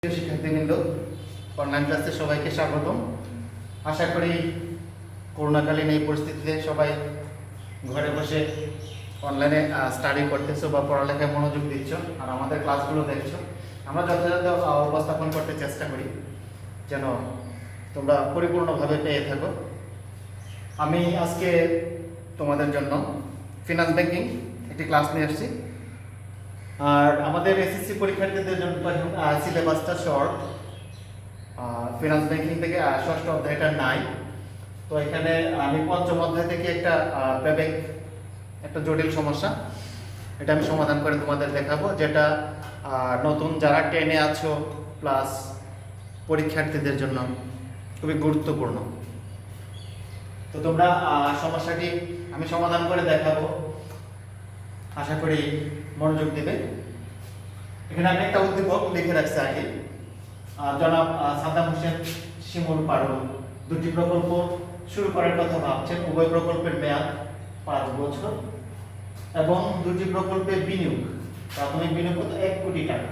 প্রিয় শিক্ষার্থীবৃন্দ, অনলাইন ক্লাসে সবাইকে স্বাগতম। আশা করি করোনাকালীন এই পরিস্থিতিতে সবাই ঘরে বসে অনলাইনে স্টাডি করতেছো বা পড়ালেখায় মনোযোগ দিচ্ছ আর আমাদের ক্লাসগুলো দেখছো। আমরা যথাযথ উপস্থাপন করতে চেষ্টা করি যেন তোমরা পরিপূর্ণভাবে পেয়ে থাকো। আমি আজকে তোমাদের জন্য ফিনান্স ব্যাংকিং একটি ক্লাস নিয়ে আসছি। আর আমাদের এসএসসি পরীক্ষার্থীদের জন্য সিলেবাসটা শর্ট, ফিনান্স ব্যাংকিং থেকে ষষ্ঠ অধ্যায়টা নাই। তো এখানে আমি পঞ্চম অধ্যায় থেকে একটা জটিল সমস্যা, এটা আমি সমাধান করে তোমাদের দেখাবো, যেটা নতুন যারা 10-এ আছো প্লাস পরীক্ষার্থীদের জন্য খুবই গুরুত্বপূর্ণ। তো তোমরা সমস্যাটি আমি সমাধান করে দেখাবো, আশা করি মনোযোগ দেবে। এখানে আমি একটা উদ্দীপক লিখে রাখছি আগে। জনাব সাদ্দাম হোসেন শিমুল পারুল দুটি প্রকল্প শুরু করার কথা ভাবছেন। উভয় প্রকল্পের মেয়াদ 5 বছর এবং দুটি প্রকল্পের বিনিয়োগ, প্রাথমিক বিনিয়োগ 1 কোটি টাকা।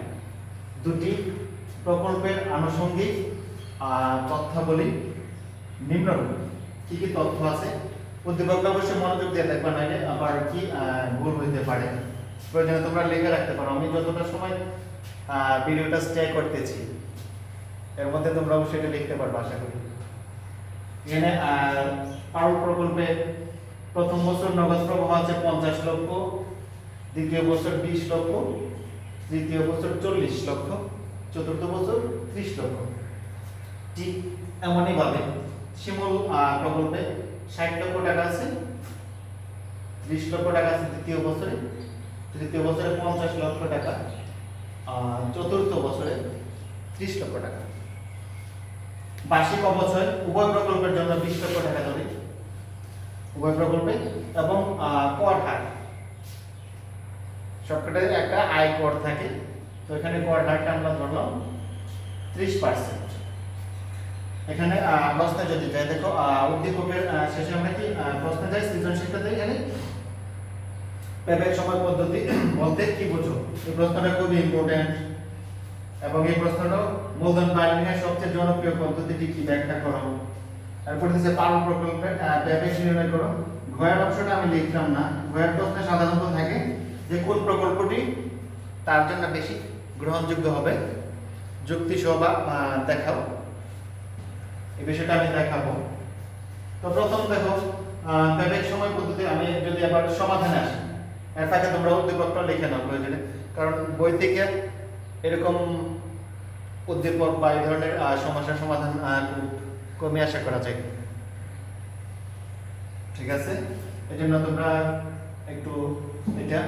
দুটি প্রকল্পের আনুষঙ্গিক তথ্যাবলী নিম্নরূপ। কি কি তথ্য আছে? উদ্দীপকটা অবশ্যই মনোযোগ দিয়ে দেখবা, নাইলে আবার কি ভুল হইতে পারে। প্রয়োজনে তোমরা লিখে রাখতে পারো। আমি যতটা সময় ভিডিওটা স্টে করতেছি এর মধ্যে তোমরা অবশ্যই এটা লিখতে পারবে আশা করি। এখানে পারুল প্রকল্পে প্রথম বছর নগদ প্রবাহ আছে 50 লক্ষ, দ্বিতীয় বছর 20 লক্ষ, তৃতীয় বছর 40 লক্ষ, চতুর্থ বছর 30 লক্ষ। ঠিক এমনই ভাবে শিমুল প্রকল্পে 60 লক্ষ টাকা আছে, 20 লক্ষ টাকা আছে দ্বিতীয় বছরে, তৃতীয় বছরে 50 লক্ষ টাকা, চতুর্থ বছরে 30 লক্ষ টাকা। বার্ষিক অবচয় উভয় প্রকল্পের জন্য 20 লক্ষ টাকা ধরে উভয় প্রকল্পে, এবং কর হার সবকটাই একটা আয় কর থাকে। তো এখানে কর হারটা আমরা ধরলাম 30%। এখানে প্রশ্নে যদি যাই, দেখো উদ্দীপকের শেষে আমরা কি প্রশ্নে যাই, সৃজনশীলটা যাই। এখানে পেব্যাক সময় পদ্ধতি বলতে কি বুঝো? এই প্রশ্নটা খুবই ইম্পর্টেন্ট এবং এই প্রশ্নটা মূলধন বার্গেনিংয়ের সবচেয়ে জনপ্রিয় পদ্ধতিটি কি ব্যাখ্যা করো। তারপরে দিচ্ছে পারুল প্রকল্পের পেব্যাক নির্ণয় করো। ঘয়ের অংশটা আমি লিখলাম না। ঘয়ের প্রশ্নে সাধারণত থাকে যে কোন প্রকল্পটি তার জন্য বেশি গ্রহণযোগ্য হবে, যুক্তি সহ দেখাও। এই বিষয়টা আমি দেখাবো। তো প্রথম দেখো পেব্যাক সময় পদ্ধতি। আমি যদি আবার সমাধানে আসি, এর ফাঁকে তোমরা উদ্দীপকটা লিখে নাও প্রয়োজনে, কারণ বই থেকে এরকম উদ্দীপক বা এই ধরনের সমস্যার সমাধান খুব কমই আশা করা যায়। ঠিক আছে, এই জন্য তোমরা একটু এটা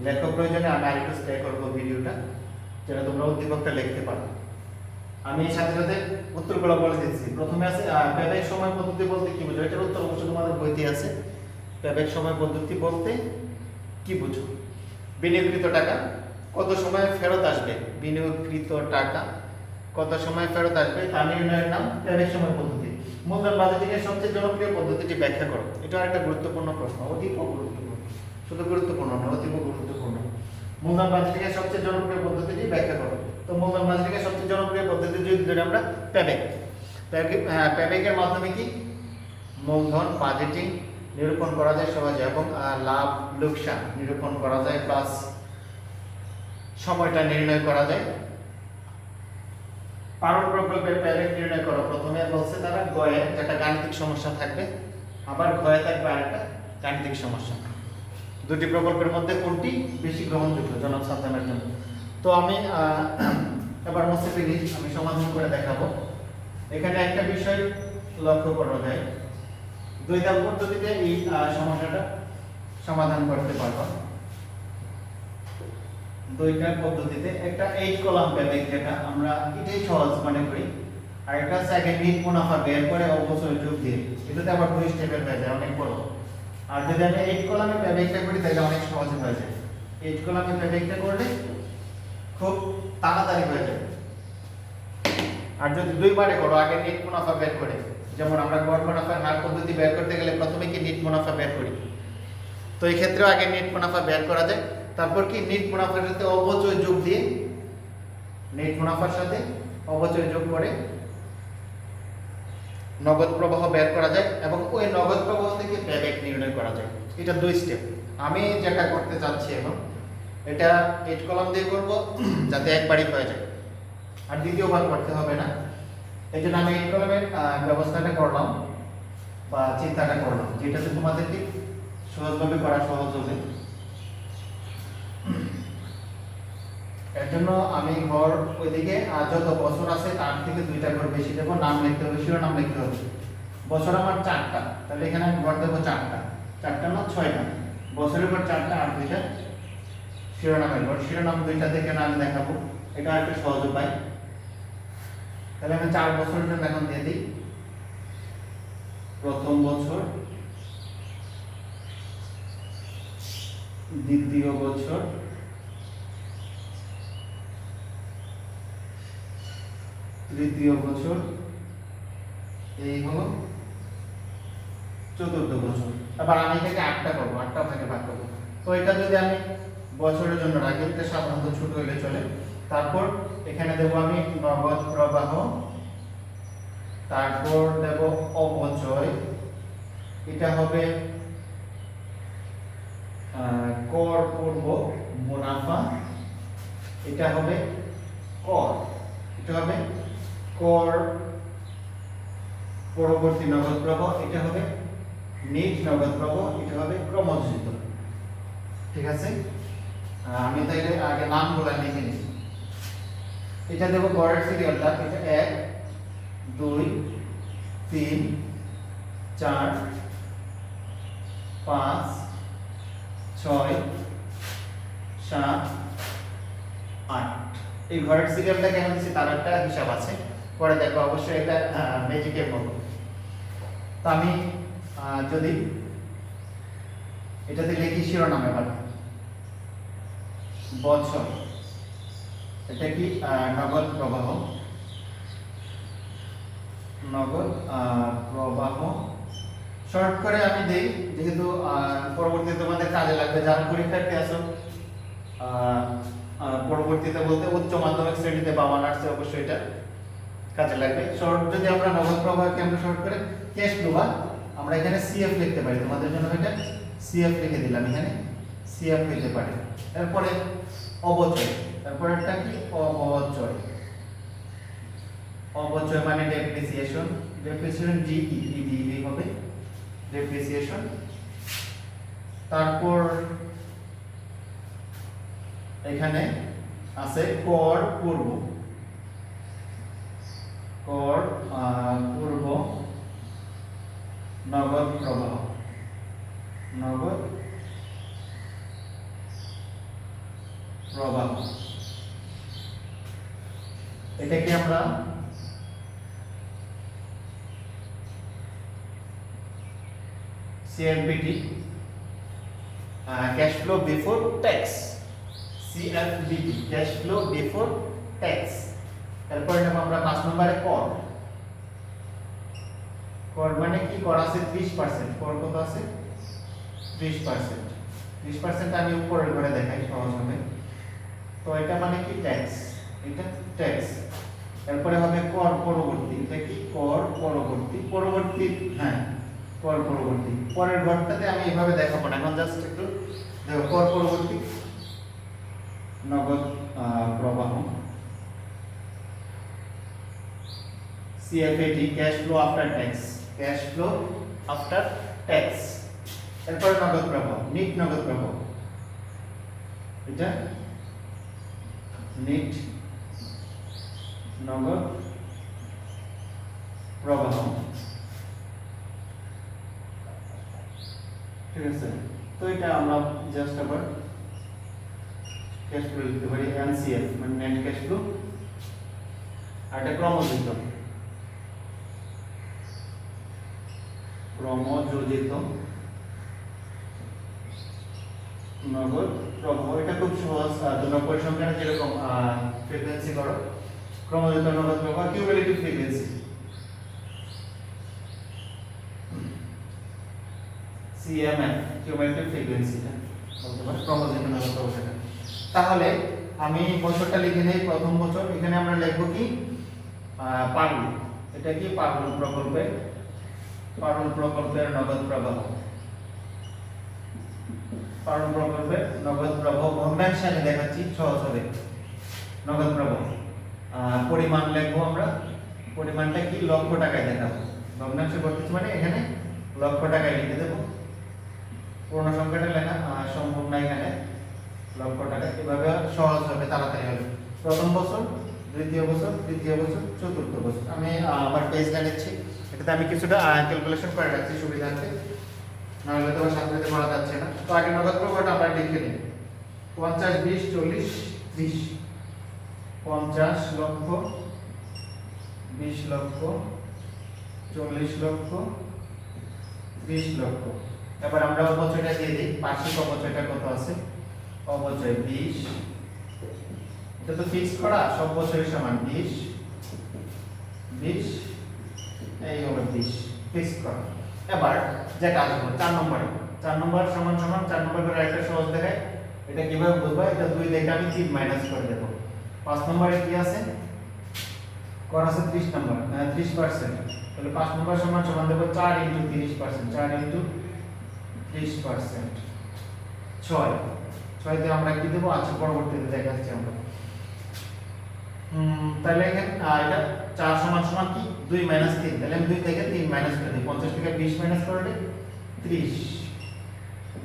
লেখো প্রয়োজনে। আমি আরেকটু স্টে করবো ভিডিওটা, যেটা তোমরা উদ্দীপকটা লিখতে পারো। আমি সাথে সাথে উত্তরগুলো বলে দিচ্ছি। প্রথমে আছে পেব্যাক সময় পদ্ধতি বলতে কি বুঝো? এটার উত্তর অবশ্যই তোমাদের বইতে আছে। পেব্যাক সময় পদ্ধতি বলতে কি বুঝো? বিনিয়োগকৃত টাকা কত সময় ফেরত আসবে, বিনিয়োগকৃত টাকা কত সময় ফেরত আসবে তা নির্ণয়ের নাম পেব্যাক সময় পদ্ধতি। মূলধন বাজেটিংয়ের সবচেয়ে জনপ্রিয় পদ্ধতিটি ব্যাখ্যা করো। এটা একটা গুরুত্বপূর্ণ প্রশ্ন, অতীব গুরুত্বপূর্ণ, শুধু গুরুত্বপূর্ণ না, অতীব গুরুত্বপূর্ণ। মূলধন বাজেটিংয়ের সবচেয়ে জনপ্রিয় পদ্ধতিটি ব্যাখ্যা করো। তো মূলধন বাজেটিংয়ের সবচেয়ে জনপ্রিয় পদ্ধতি যদি ধরি আমরা পেব্যাক। পেব্যাকের মাধ্যমে কি মূলধন বাজেটিং নিরূপণ করা যায় সহজে, এবং লাভ লোকসান নিরূপণ করা যায়, প্লাস সময়টা নির্ণয় করা যায়। পারুল প্রকল্পের পেব্যাক নির্ণয় করো। প্রথমে বলছে তারা গয়ে একটা গাণিতিক সমস্যা থাকবে, আবার ঘয়ে থাকবে আরেকটা গাণিতিক সমস্যা। দুটি প্রকল্পের মধ্যে কোনটি বেশি গ্রহণযোগ্য জনক সাদ্দামের জন্য? তো আমি এবার মোস্টলি আমি সমাধান করে দেখাবো। এখানে একটা বিষয় লক্ষ্য করা যায়, দুই ধাপ পদ্ধতিতে এই সমস্যাটা সমাধান করতে পারবো। দুইটা পদ্ধতিতে, একটা 8 কলাম পেব্যাক, যেটা আমরা এটাই সহজ মনে করি, আর একটা হচ্ছে আগে নিট মুনাফা বের করে অবশ্যই যোগ দিয়ে। এটাতে আবার 2 স্টেপের হয়ে যায়, অনেক বড়। আর যদি আমি 8 কলামে পেব্যাকটা করি তাহলে অনেক সহজ হয়ে যায়। 8 কলামে পেব্যাকটা করলে খুব তাড়াতাড়ি হয়ে যায়। আর যদি দুইবারে করো, আগে নিট মুনাফা বের করে, যেমন আমরা গড় মুনাফার হার পদ্ধতি বের করতে গেলে প্রথমে কি নিট মুনাফা বের করি, তো এই ক্ষেত্রেও আগে নিট মুনাফা বের করা যায়, তারপর কি নিট মুনাফার সাথে অপচয় যোগ দিয়ে নেট মুনাফার সাথে অপচয় যোগ করে নগদ প্রবাহ বের করা যায় এবং ওই নগদ প্রবাহ থেকে পেব্যাক নির্ণয় করা যায়। এটা 2 স্টেপ। আমি যেটা করতে চাচ্ছি এখন এটা 8 কলাম দিয়ে করব যাতে একবারই হয়ে যায় আর দ্বিতীয়বার করতে হবে না। এই জন্য আমি 8 কলামের ব্যবস্থাটা করলাম বা চিন্তাটা করলাম, যেটাতে তোমাদেরকে সহজভাবে করা সহজ হবে। এর জন্য আমি ঘর ওইদিকে যত বছর আছে তার থেকে 2টা ঘর বেশি দেবো, নাম লিখতে হবে, শিরোনাম লিখতে হবে। বছর আমার 4টা, তাহলে এখানে আমি ঘর দেবো 4টা, 4টা না 6টা, বছরের পর 4টা আর 2টা শিরোনামের ঘর। শিরোনাম 2টা থেকে আমি দেখাবো, এটা একটা সহজ উপায়। তাহলে আমি 4 বছরের জন্য এখন দিয়ে দিই। প্রথম বছর, দ্বিতীয় বছর, তৃতীয় বছর, এই হলো চতুর্থ বছর। আবার আমি এটাকে 8টা করবো, 8টা ভাগে ভাগ করবো। তো এটা যদি আমি বছরের জন্য রাখি, এটা সাধারণত ছোট হলে চলে। তারপর এখানে দেবো আমি নগদ প্রবাহ, তারপর দেব অপচয়, এটা হবে কর পূর্ব মুনাফা, এটা হবে কর, এটা হবে কর পরবর্তী নগদ প্রবাহ, এটা হবে নিট নগদ প্রবাহ, এটা হবে ক্রমযোজিত। ঠিক আছে, আমি তাইলে আগে নামগুলো লিখে নিই। এটা দেব গড়ের সিরিয়ালটা, এটা 1 2 3 4 5 6 7 8। এই ঘরের সিরিয়ালটা কেন দিচ্ছি তার একটা হিসাব আছে, পরে দেখো অবশ্যই এটা ম্যাজিকের মতো। তো আমি যদি এটাতে লিখি শিরোনাম, এবার বছর, এটা কি নগদ প্রবাহ, নগদ প্রবাহ শর্ট করে আমি দেই, যেহেতু পরবর্তীতে তোমাদের কাজে লাগবে। যারা পরীক্ষার্থী আছো পরবর্তীতে বলতে উচ্চ মাধ্যমিক শ্রেণীতে বা অনার্সে অবশ্যই এটা কাজে লাগবে। শর্ট যদি আমরা নগদ প্রবাহকে আমরা শর্ট করে ক্যাশ ফ্লো বা আমরা এখানে সিএফ লিখতে পারি, তোমাদের জন্য এটা সিএফ লিখে দিলাম, এখানে সিএফ লিখতে পারি। তারপরে অবচয়, তারপরে এটা কি অবচয়, অবচয় মানে ডেপ্রিসিয়েশন, ডেপ্রিসিয়েশন ডিই হবে ডেপ্রিসিয়েশন। তারপর এখানে আছে কর পূর্ব, কর পূর্ব নগদ প্রবাহ, নগদ প্রবাহ, এটাকে আমরা CFBT, cash flow before tax, CFBT, cash flow before tax. তারপরে নেব আমরা 5 নম্বরে কর, কর মানে কি, কর আছে 30%, কর কত আছে 30%, 30% আমি উপরের ঘরে দেখাই সহজ হবে। তো এটা মানে কি ট্যাক্স, এটা ট্যাক্স। তারপরে হবে কর পরবর্তী, এটা কি কর পরবর্তী, পরবর্তী হ্যাঁ কর পরবর্তী, পরের ঘরটাতে আমি এভাবে দেখাবো না, এখন জাস্ট একটু দেখো। কর পরবর্তী নগদ প্রবাহ, CFAT, cash flow after tax, cash flow after tax. এরপর নগদ প্রবাহ, নিট নগদ প্রবাহ, এটা নিট নগদ প্রবাহ। ঠিক আছে, তো এটা আমরা জাস্ট আবার ক্যাশ ফ্লো লিখতে পারি, NCF মানে নেট ক্যাশ ফ্লো। আর এটা ক্রমযোজিত, ক্রমযোজিত নগদ প্রবাহ, এটা খুব সহজ। তোমরা পরিসংখ্যানে যেরকম ফ্রিকোয়েন্সি করো, ক্রমযোজিত নগদ প্রবাহ cumulative frequency, CMF, cumulative frequency অথবা ক্রমযোজিত নগদ প্রবাহ। তাহলে আমি বছরটা লিখে নেই, প্রথম বছর। এখানে আমরা লিখব কি পারুল, এটা কি পারুল প্রকল্পের নগদ প্রবাহ, পারুল প্রকল্পের নগদ প্রবাহ ভগ্নাংশে আমি দেখাচ্ছি সহজ হবে। নগদ প্রবাহ পরিমাণ লিখবো আমরা, পরিমাণটা কি লক্ষ টাকায় দেখাবো, ভগ্নাংশে করতেছি মানে এখানে লক্ষ টাকায় লিখে দেবো। পূর্ণ সংখ্যাটা লেখা সম্ভব না এখানে, লক্ষ টাকা। এভাবে সহজ হবে, তাড়াতাড়ি হবে। প্রথম বছর, দ্বিতীয় বছর, তৃতীয় বছর, চতুর্থ বছর। আমি আমার পেজটা নিচ্ছি, এটাতে আমি কিছুটা ক্যালকুলেশন করে রাখছি সুবিধার্থে, নাহলে তো সাথে করা যাচ্ছে না। তো আগে নগদ প্রবাহটা আমরা লিখে নিই। 50, 20, 40, 30, 50 লক্ষ, 20 লক্ষ, 40 লক্ষ, 30 লক্ষ। এবার আমরা অপচয়টা দিয়ে দিই, বার্ষিক অপচয়টা কত আছে? অপচয় 20, এটা তো ফিক্স করা, সব বছরের সমান 20, 20, এই হলো 20 ফিক্স করা। এবার যেটা আসবে 4 নম্বর সমান সমান 4 নম্বর করে একটা সহজ দেখায়, এটা কিভাবে বুঝবো? এটা 2 দেখে আমি 3 মাইনাস করে দেব। 5 নম্বরে কি আছে? কর আছে 30 নম্বর, 30%, তাহলে 5 নম্বর সমান সমান দেব 4 × 30%, 4 × 30%, 6 তে আমরা কি দেব? আচ্ছা পরবর্তীতে দেখাচ্ছি আমরা। তাহলে এখানে এটা 4 সমান সমান কি 2 - 3, তাহলে আমি 2 থেকে 3 মাইনাস করে দিই। 50 থেকে 20 মাইনাস করলে 30,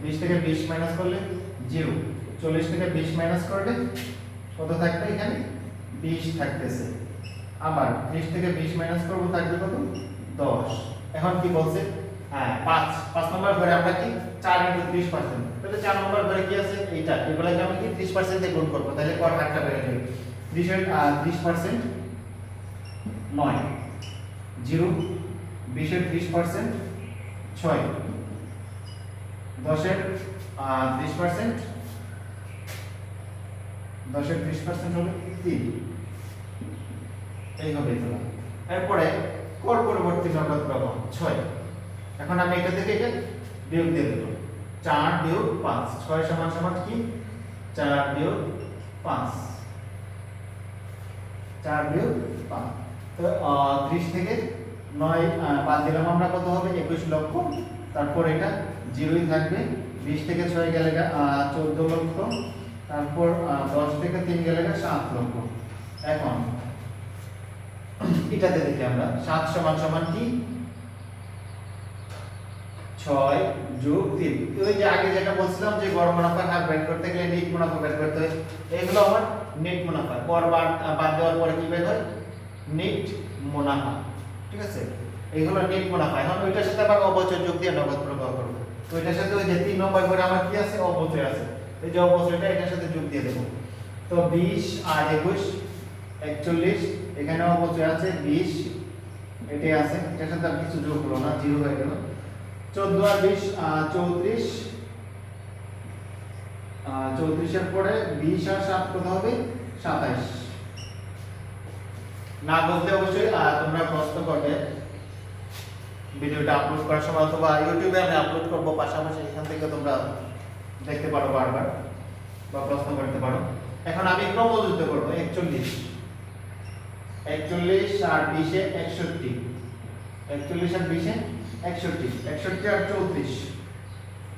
20 থেকে 20 মাইনাস করলে 0, 40 থেকে 20 মাইনাস করলে কত থাকবে? এখানে 20 থাকতেছে। আবার 20 থেকে 20 মাইনাস করব, থাকবে কত? 10। এখন কি বলছে? হ্যাঁ 5 নম্বর ঘরে আমরা কি 4 × 30%, তাহলে 4 নম্বর ঘরে কি আছে? এইটা, এগুলোকে আমি কি 30% দিয়ে গুণ করব, তাহলে কর হারটা বেড়ে যাবে। 30% 9, 0, 20 এর 30% 6, 10 এর 30%, 10 এর 30% হবে 3, এই হবে তো। এরপরে কর পরবর্তী নগদ প্রবাহ 6। এখন আমি এটা থেকে এটা বিয়োগ দিয়ে দেব, 4 - 5, 6 সমান সমান কি 4 - 5, 4 - 5। তো 30 থেকে 9 বাদ দিলাম আমরা, কত হবে? 21 লক্ষ। তারপর এটা জিরোই থাকবে। 20 থেকে 6 গেলে 14 লক্ষ। তারপর 10 থেকে 3 গেলে 7 লক্ষ। এখন এটাতে দেখি আমরা 7 সমান সমান কি 6 + 3। ওই যে আগে যেটা বলছিলাম যে গড় মুনাফার হার বের করতে গেলে নেট মুনাফা বের করতে হয়, এগুলো আমার নেট মুনাফা। কর বাদ দেওয়ার পরে কি বের হয়? নেট মুনাফা। ঠিক আছে, এইগুলো নেট মুনাফা। এখন ওইটার সাথে আবার অবচয় যোগ দিয়ে নগদ প্রবাহ করব। তো এটার সাথে ওই যে 3 নম্বর করে আমার কি আছে? অবচয় আছে। এই যে অবচয়টা এটার সাথে যোগ দিয়ে দেব। তো 20 আর 21 41, এখানে অবচয় আছে 20, এটাই আছে, এটার সাথে আর কিছু যোগ হলো না, জিরো হয়ে গেল। 14 আর 20 34, 34 এর পরে 20 আর 7 কত হবে? 27। না বলতে অবশ্যই তোমরা প্রশ্ন করবে ভিডিওটা আপলোড করার সময়, অথবা ইউটিউবে আমি আপলোড করব, পাশাপাশি এখান থেকে তোমরা দেখতে পারো বারবার বা প্রশ্ন করতে পারো। এখন আমি ক্রমযুক্ত করব। 41 আর 20 এ 61, 41 আর 20 এ 61, 61 আর 34,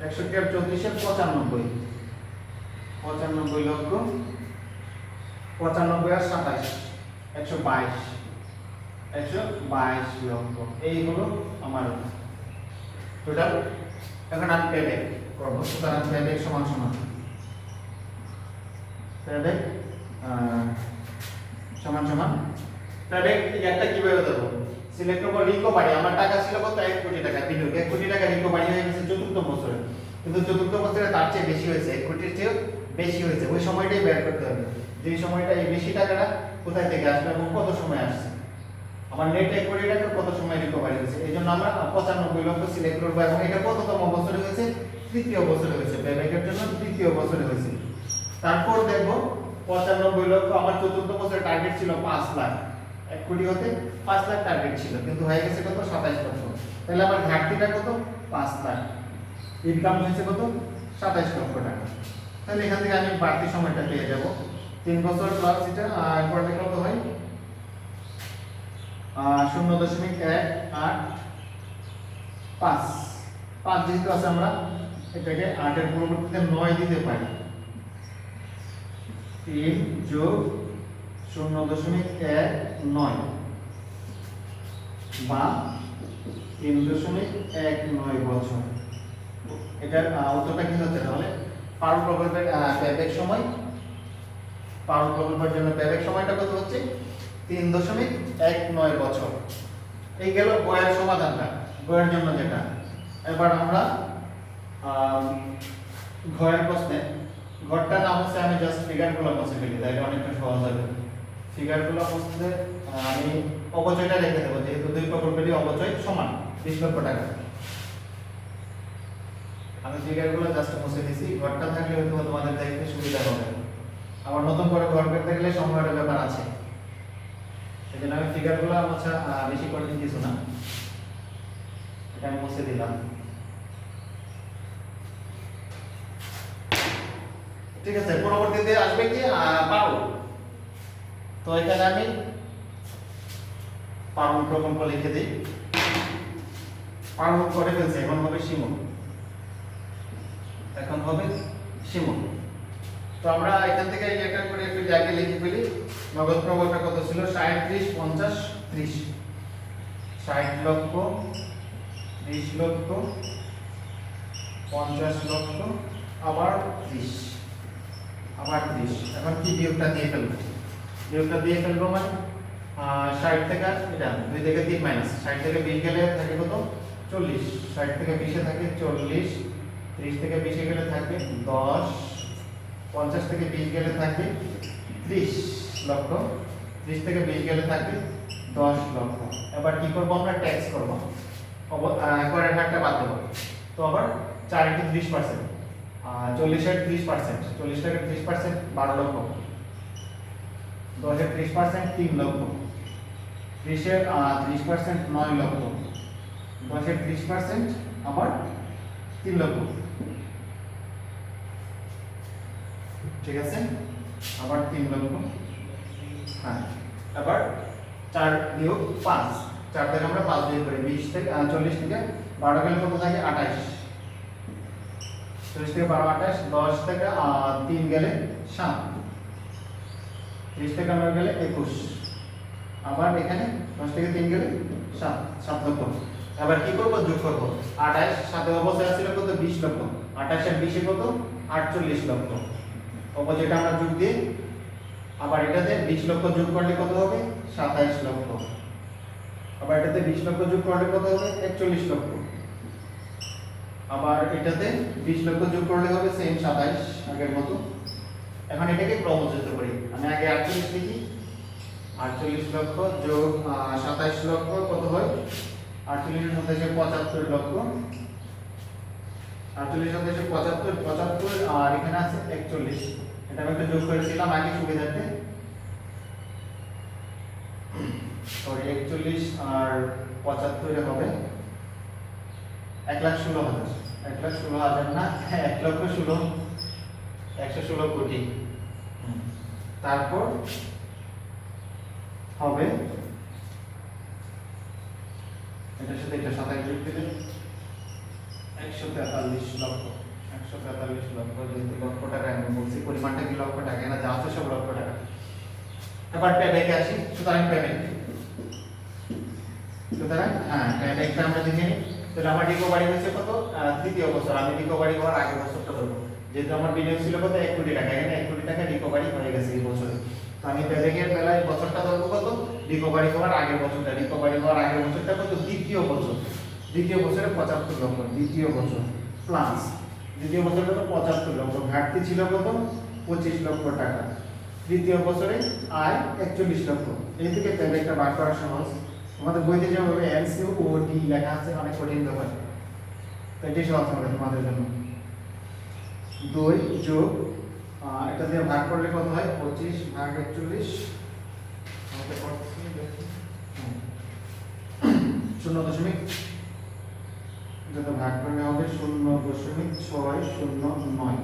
61 আর 34 এ 95, 95 লক্ষ, 95 আর 27 122, 122 লক্ষ। এই হলো আমার টোটাল। এখন আমি পেব্যাক করব। সুতরাং পেব্যাক সমান সমান পেব্যাক সমান সমান পেব্যাক একটা কিভাবে দেব? সিলেক্ট করব রিকভারি। আমার টাকা ছিল কত? 1 কোটি টাকা বিনিয়োগ। 1 কোটি টাকা রিকভারি হয়ে গেছে চতুর্থ বছরে, কিন্তু চতুর্থ বছরে তার চেয়ে বেশি হয়েছে, 1 কোটির চেয়ে বেশি হয়েছে। ওই সময়টাই বের করতে হবে, যে সময়টা এই বেশি টাকাটা কোথায় থেকে আসবে এবং কত সময় আসছে। আমার নেট 1 কোটি টাকা কত সময় রিকভারি হয়েছে, এই জন্য আমরা 95 লক্ষ সিলেক্ট করবো। এবং এটা কততম বছরে হয়েছে? তৃতীয় বছরে হয়েছে। পেব্যাকের জন্য তৃতীয় বছরে হয়েছে। তারপর দেখবো 95 লক্ষ, আমার চতুর্থ বছরে টার্গেট ছিল 5 লাখ, 1 কোটি হতে 5 লাখ টার্গেট ছিল, কিন্তু হয়ে গেছে কত? 27 লক্ষ। তাহলে আমার ঘাটতিটা কত? 5 লাখ। ইনকাম হয়েছে কত? 27 লক্ষ টাকা। তাহলে এখান থেকে আমি বাড়তি সময়টা পেয়ে যাব। 3 বছর প্লাস এটা, এরপরে কত হয়? 0.185 5 যেহেতু আছে আমরা এটাকে 8 এর পরিবর্তে 9 দিতে পারি। 3 যোগ 0.19 বা 3.19 বছর। এটার উত্তরটা কি হচ্ছে তাহলে? পারুল প্রকল্পের পেব্যাক সময়, পারুল প্রকল্পের জন্য পেব্যাক সময়টা কত হচ্ছে? 3.19 বছর। এই গেল গয়ের সমাধানটা, গয়ের জন্য যেটা। এবার আমরা ঘয়ের প্রশ্নে, ঘরটার নাম হচ্ছে, আমি জাস্ট ফিগারগুলো মুছে ফেলি তাহলে অনেকটা সহজ হবে। ফিগারগুলো মুছতে আমি অবচয়টা রেখে দেবো, যেহেতু দুই প্রকল্পেরই অবচয় সমান 20 লক্ষ টাকা। আমি ফিগারগুলো জাস্ট মুছে দিছি, ঘরটা থাকলে হয়তো তোমাদের দেখতে সুবিধা হবে। আবার নতুন করে ঘর করতে গেলে সময়ের ব্যাপার আছে, সেজন্য আমি ফিগারগুলো মোছা বেশি কঠিন কিছু না, এটা আমি মুছে দিলাম। ঠিক আছে, পরবর্তীতে আসবে কি পারুল। তো এখানে আমি পারুল প্রকল্প লিখে দিই। পারুল করে ফেলছে, এখন হবে শিমুল, এখন হবে শিমুল। তো আমরা এখান থেকে একটা করে একটু জায়গায় লিখে ফেলি। নগদ প্রবাহটা কত ছিল? 60 30 50 30। 60 লক্ষ, 30 লক্ষ, 50 লক্ষ, আবার 30, আবার 30। এখন কি বিয়োগটা দিয়ে ফেলবো? বিয়োগটা দিয়ে ফেলবো মানে 60 থেকে এটা 2 থেকে 3 মাইনাস 60 থেকে 20 গেলে থাকে কত? 40। 60 থেকে 20 এ থাকে 40, 30 থেকে 20 এ গেলে থাকে 10, 50 থেকে 20 গেলে থাকে 30 লক্ষ, 30 থেকে 20 গেলে থাকে 10 লক্ষ। এবার কি করব? আমরা ট্যাক্স করব, করের হারটা বাদ দেব। তো আবার 4 × 30%, 40 এর 30%, 40 টাকা 30% 12 লক্ষ, 10 এর 30% 3 লক্ষ, 30 এর 30% 9 লক্ষ, 10 এর 30% আবার 3 লক্ষ। ঠিক আছে, আবার 3 লক্ষ। হ্যাঁ, আবার 4 বিয়োগ 5, 4 থেকে আমরা 5 বিয়োগ করি, 20 থেকে 40 থেকে 12 গেলে কত থাকে? 28, 40 থেকে 12 28, 10 থেকে 3 গেলে 7, 30 থেকে 9 গেলে 21, আবার এখানে 10 থেকে 3 গেলে 7, 7 লক্ষ। এবার কি করব? যোগ করব। 28 সাথে অবশ্যই ছিল কত? 20 লক্ষ, 28 আর 20 এ কত? 48 লক্ষ। অবশ্যইটা আমরা যোগ দিই, আবার এটাতে 20 লক্ষ যোগ করলে কত হবে? 27 লক্ষ। আবার এটাতে 20 লক্ষ যোগ করলে কত হবে? 41 লক্ষ। আবার এটাতে 20 লক্ষ যোগ করলে হবে সেম 27 আগের মতো। এখন এটাকে ক্রমযুক্ত করি, আমি আগে 48 লিখি, 48 লক্ষ যোগ 27 লক্ষ কত হয়? 48 এর সাথে 75 লক্ষ, 48 এর সাথে 75, 75 আর এখানে আছে 41। এটা আমি একটু যোগ করেছিলাম আগে সুবিধার্থে। সরি, 41 আর 75 এ হবে 1,16,000, 1,16,000 না, 1,16,000, 116 কোটি। তারপর হবে এটার সাথে এটা 27 যোগ দিলে 143 লক্ষ, 143 লক্ষ। যেহেতু লক্ষ টাকা আমি বলছি, পরিমাণটা কি লক্ষ টাকা না, যা আছে সব লক্ষ টাকা। এবার পেব্যাকে আসি। সুতরাং পেব্যাক, সুতরাং পেব্যাকটা আমরা দেখে নিই। তাহলে আমার রিকভারি হয়েছে কত? তৃতীয় বছর। আমি রিকভারি হওয়ার আগের বছরটা ধরবো, যেহেতু আমার বিনিয়োগ ছিল কত? 1 কোটি টাকা, এখানে 1 কোটি টাকা রিকভারি হয়ে গেছে এই বছরে। তো আমি পেব্যাকের বেলায় বছরটা ধরবো কত? রিকভারি হওয়ার আগের বছরটা। রিকভারি হওয়ার আগের বছরটা কত? দ্বিতীয় বছর। দ্বিতীয় বছরে 75 লক্ষ, দ্বিতীয় বছর প্লাস দ্বিতীয় বছরে কত? 75 লক্ষ। ঘাটতি ছিল কত? 25 লক্ষ টাকা। তৃতীয় বছরে আয় 41 লক্ষ। এই থেকে পেব্যাকটা বার করা সহজ। আমাদের বইতে যেভাবে এলসিও ও ডি লেখা আছে, অনেক কঠিন ব্যাপার, তো এটাই সহজ হবে তোমাদের জন্য। 2 যোগ এটা দিয়ে ভাগ করলে কত হয়? 25 ভাগ 41, আমাদের করতেছি 0., যেটা ভাগ করলে হবে 0.609,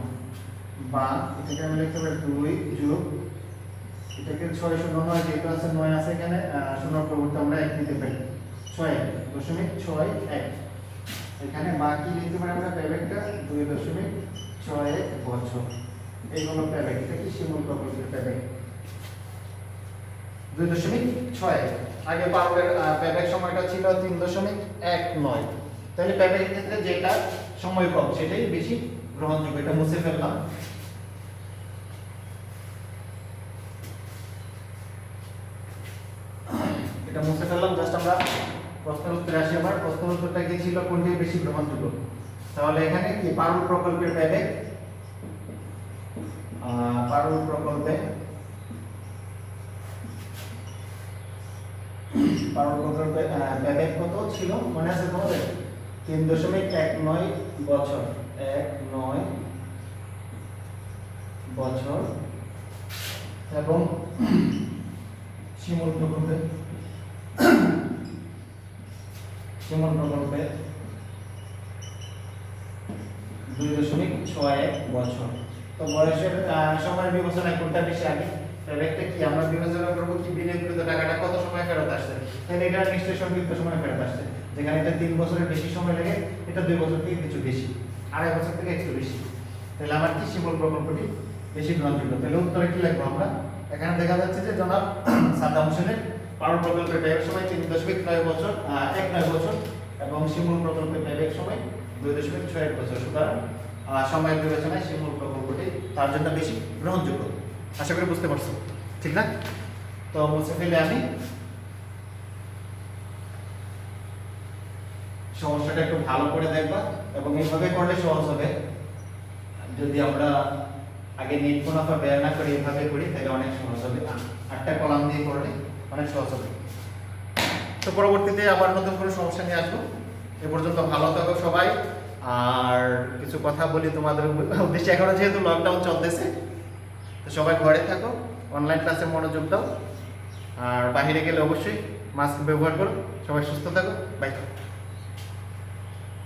বা এটাকে আমি লিখতে পারি 2 যোগ এটাকে 609 যেহেতু আছে 9 আছে এখানে, শূন্যর পরিবর্তে আমরা 1 নিতে পারি। 6.61 এখানে বাকি লিখতে পারি আমরা পেব্যাকটা 2.61 বছর। এই হলো পেব্যাক, এটা কি শিমুল প্রকল্পের পেব্যাক 2.61। আগে পাউডার পেব্যাক সময়টা ছিল 3.19। তাহলে পেব্যাকের ক্ষেত্রে যেটা সময় কম সেটাই বেশি গ্রহণযোগ্য। এটা মুছে ফেললাম। এটা মুছে ফেললাম। জাস্ট আমরা প্রশ্নের উত্তরে আসি। আবার প্রশ্নের উত্তরটা কি ছিল, কোনটি বেশি গ্রহণযোগ্য? তাহলে এখানে কি পারুল প্রকল্পের পেব্যাক, পারুল প্রকল্পে পেব্যাক কত ছিল মনে আছে তোমাদের? 3.19 বছর। 19 বছর। এবং শিমুল প্রকল্পে 2.61 বছর। তো বয়সের সময় বিবেচনায় কোনটা বেশি আগে? পেব্যাকটা কি আমরা বিবেচনা করব কি বিনিয়োগকৃত টাকাটা কত সময় ফেরত আসছে। তাহলে এটা নিশ্চয়ই সংক্ষিপ্ত সময় ফেরত আসছে। যেখানে এটা 3 বছরের বেশি সময় লাগে, এটা 2 বছর থেকে কিছু বেশি, 2.5 বছর থেকে একটু বেশি। তাহলে আমার কি শিমুল প্রকল্পটি বেশি গ্রহণযোগ্য? তাহলে উত্তরে কি লিখবো আমরা? এখানে দেখা যাচ্ছে যে জনাব সাদ্দাম হোসেনের পারুল প্রকল্পের পেব্যাক সময় 3.9 বছর, 19 বছর, এবং শিমুল প্রকল্পের পেব্যাক সময় 2.61 বছর। সুতরাং সময়ের বিবেচনায় শিমুল প্রকল্পটি তার জন্য বেশি গ্রহণযোগ্য। আশা করি বুঝতে পারছো, ঠিক না? তো মুছে ফেলে আমি সমস্যাটা একটু ভালো করে দেখবা, এবং এইভাবে করলে সহজ হবে। যদি আমরা আগে নেট মুনাফা বের না করে এইভাবে করি তাহলে অনেক সহজ হবে। 8টা কলাম দিয়ে করলে অনেক সহজ হবে। তো পরবর্তীতে আবার নতুন কোনো সমস্যা নিয়ে আসবো। এ পর্যন্ত ভালো থাকো সবাই। আর কিছু কথা বলি তোমাদের উদ্দেশ্যে, এখনো যেহেতু লকডাউন চলতেছে, তো সবাই ঘরে থাকো, অনলাইন ক্লাসে মনোযোগ দাও, আর বাইরে গেলে অবশ্যই মাস্ক ব্যবহার করো। সবাই সুস্থ থাকো, বাই।